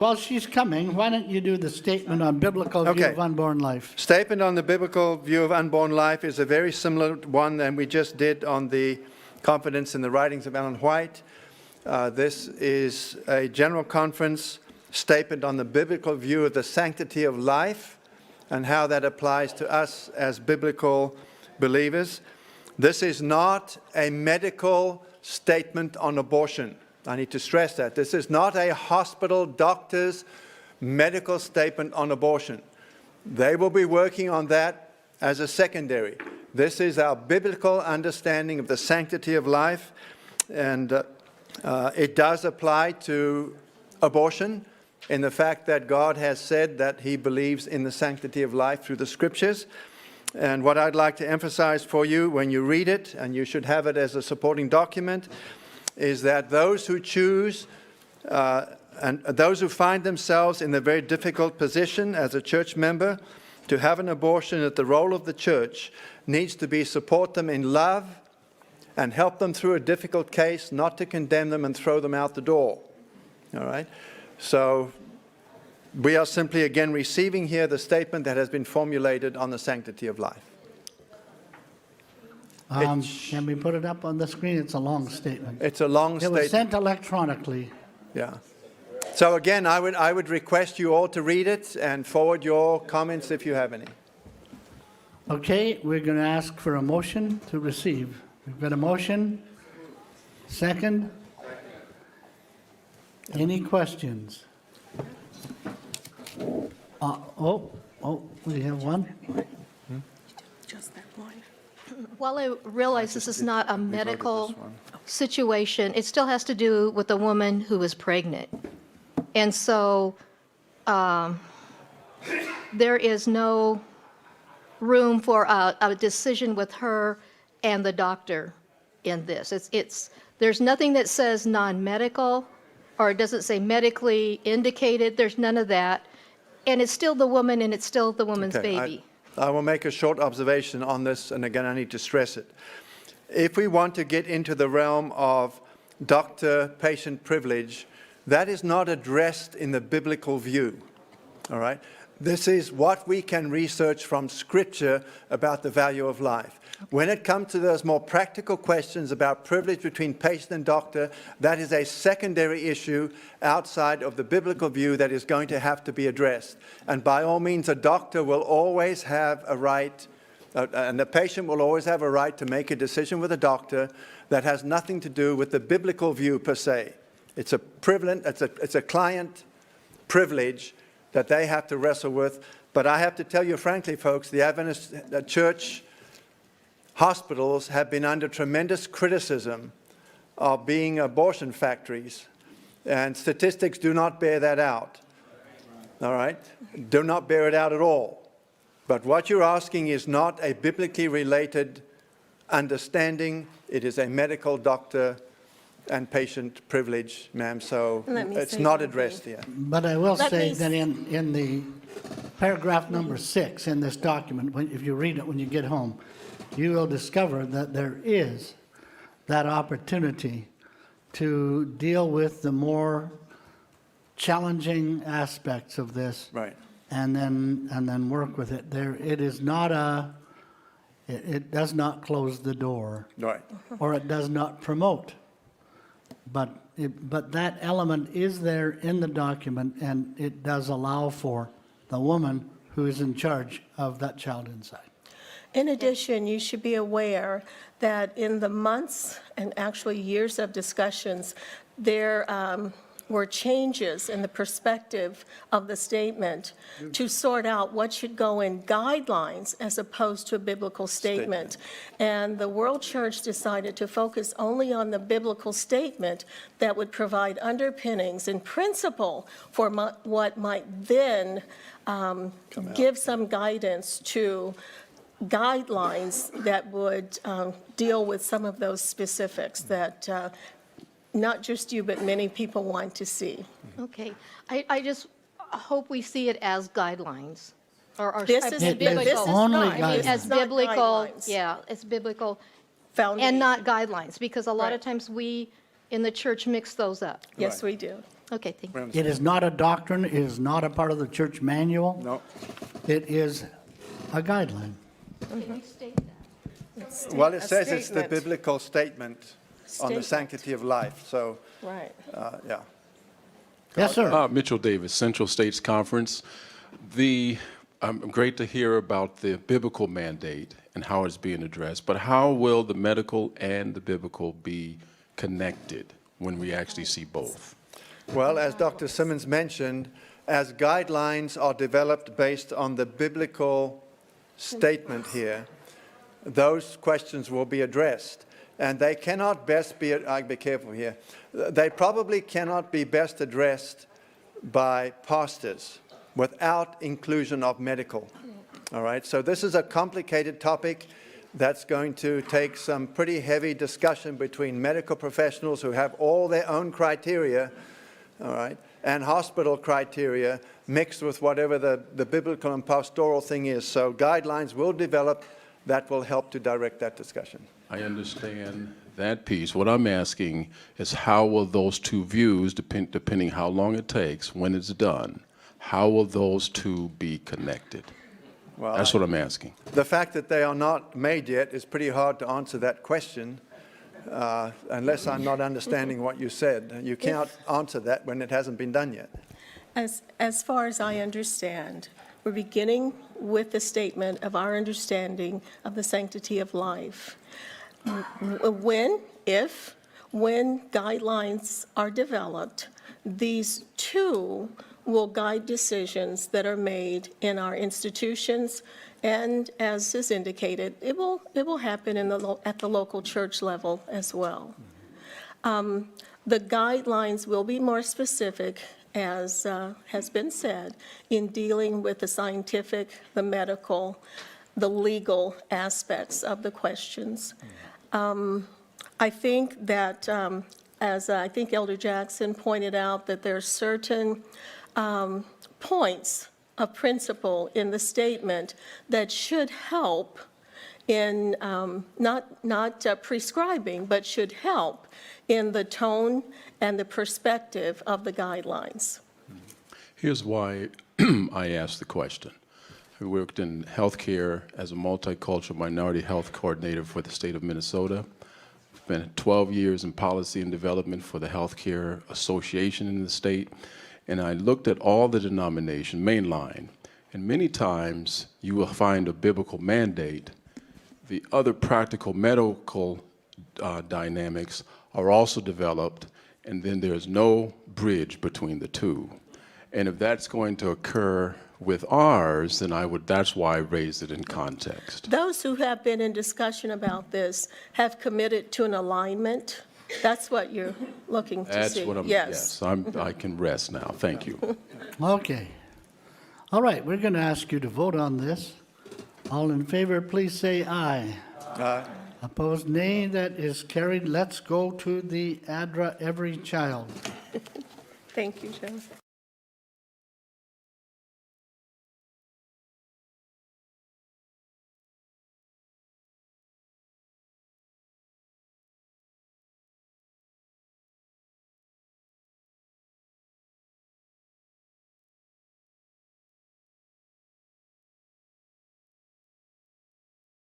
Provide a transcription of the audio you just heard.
While she's coming, why don't you do the statement on biblical view Okay. of unborn life? Statement on the biblical view of unborn life is a very similar one than we just did on the confidence in the writings of Ellen White. This is a general conference statement on the biblical view of the sanctity of life and how that applies to us as biblical believers. This is not a medical statement on abortion. I need to stress that. This is not a hospital doctor's medical statement on abortion. They will be working on that as a secondary. This is our biblical understanding of the sanctity of life, and it does apply to abortion in the fact that God has said that He believes in the sanctity of life through the Scriptures. And what I'd like to emphasize for you when you read it, and you should have it as a supporting document, is that those who choose and those who find themselves in the very difficult position as a church member to have an abortion, that the role of the church needs to be support them in love and help them through a difficult case, not to condemn them and throw them out the door. All right? So we are simply again receiving here the statement that has been formulated on the sanctity of life. Can we put it up on the screen? It's a long statement. It's a long It was statement. sent electronically. Yeah. So again, I would request you all to read it and forward your comments if you have any. Okay, we're going to ask for a motion to receive. We've got a motion. Second. Any questions? We have one. Just that one. While I realize this is not a medical situation, it still has to do with a woman who is pregnant. And so there is no room for a decision with her and the doctor in this. There's nothing that says non-medical, or it doesn't say medically indicated. There's none of that. And it's still the woman, and it's still the woman's Okay, baby. I will make a short observation on this, and again, I need to stress it. If we want to get into the realm of doctor-patient privilege, that is not addressed in the biblical view, all right? This is what we can research from Scripture about the value of life. When it comes to those more practical questions about privilege between patient and doctor, that is a secondary issue outside of the biblical view that is going to have to be addressed. And by all means, a doctor will always have a right, and the patient will always have a right to make a decision with a doctor that has nothing to do with the biblical view per se. It's a privilege, it's a client privilege that they have to wrestle with. But I have to tell you frankly, folks, the Adventist Church hospitals have been under tremendous criticism of being abortion factories, and statistics do not bear that out. All right? Do not bear it out at all. But what you're asking is not a biblically related understanding. It is a medical doctor and patient privilege, ma'am, so it's not addressed here. But I will Let say me that in the paragraph number 6 in this document, if you read it when you get home, you will discover that there is that opportunity to deal with the more challenging aspects of this. Right. And then work with it. It is not it does not close the door. Right. Or it does not promote. But that element is there in the document, and it does allow for the woman who is in charge of that child inside. In addition, you should be aware that in the months and actually years of discussions, there were changes in the perspective of the statement to sort out what should go in guidelines as opposed to a biblical statement. And the World Church decided to focus only on the biblical statement that would provide underpinnings and principle for what might then give some guidance to guidelines that would deal with some of those specifics that not just you, but many people want to see. Okay. I just hope we see it as guidelines. Or This is biblical. this is only not. guidelines. This As is not biblical, guidelines. yeah, it's biblical Foundation. and not guidelines, because a lot of Right. times we in the church mix those up. Yes, Right. we do. Okay, thank you. It is not a doctrine, it is not a part of the church manual. No. It is a guideline. Well, it A says it's the statement. biblical statement on the Statement. sanctity of life, so, Right. yeah. Yes, sir. Mitchell Davis, Central States Conference. Great to hear about the biblical mandate and how it's being addressed, but how will the medical and the biblical be connected when we actually see both? Well, as Dr. Simmons mentioned, as guidelines are developed based on the biblical statement here, those questions will be addressed. And they cannot best be, I'll be careful here, they probably cannot be best addressed by pastors without inclusion of medical. All right, so this is a complicated topic that's going to take some pretty heavy discussion between medical professionals who have all their own criteria, all right, and hospital criteria mixed with whatever the biblical and pastoral thing is. So guidelines will develop that will help to direct that discussion. I understand that piece. What I'm asking is how will those two views, depending how long it takes, when it's done, how will those two be connected? Well, That's what I'm asking. the fact that they are not made yet is pretty hard to answer that question unless I'm not understanding what you said. You cannot answer that when it hasn't been done yet. As far as I understand, we're beginning with the statement of our understanding of the sanctity of life. When guidelines are developed, these two will guide decisions that are made in our institutions, and as is indicated, it will happen at the local church level as well. The guidelines will be more specific, as has been said, in dealing with the scientific, the medical, the legal aspects of the questions. I think that, as I think Elder Jackson pointed out, that there are certain points of principle in the statement that should help in not prescribing, but should help in the tone and the perspective of the guidelines. Here's why I asked the question. I worked in healthcare as a multicultural minority health coordinator for the state of Minnesota. Spent 12 years in policy and development for the Healthcare Association in the state. And I looked at all the denominations, mainline, and many times you will find a biblical mandate. The other practical medical dynamics are also developed, and then there's no bridge between the two. And if that's going to occur with ours, then that's why I raised it in context. Those who have been in discussion about this have committed to an alignment. That's what you're looking to see. That's what yes, I can rest now. Thank you. Okay. All right, we're going to ask you to vote on this. All in favor, please say aye. Aye. Opposed, nay. That is carried. Let's go to the ADRA Every Child. Thank you, Jim.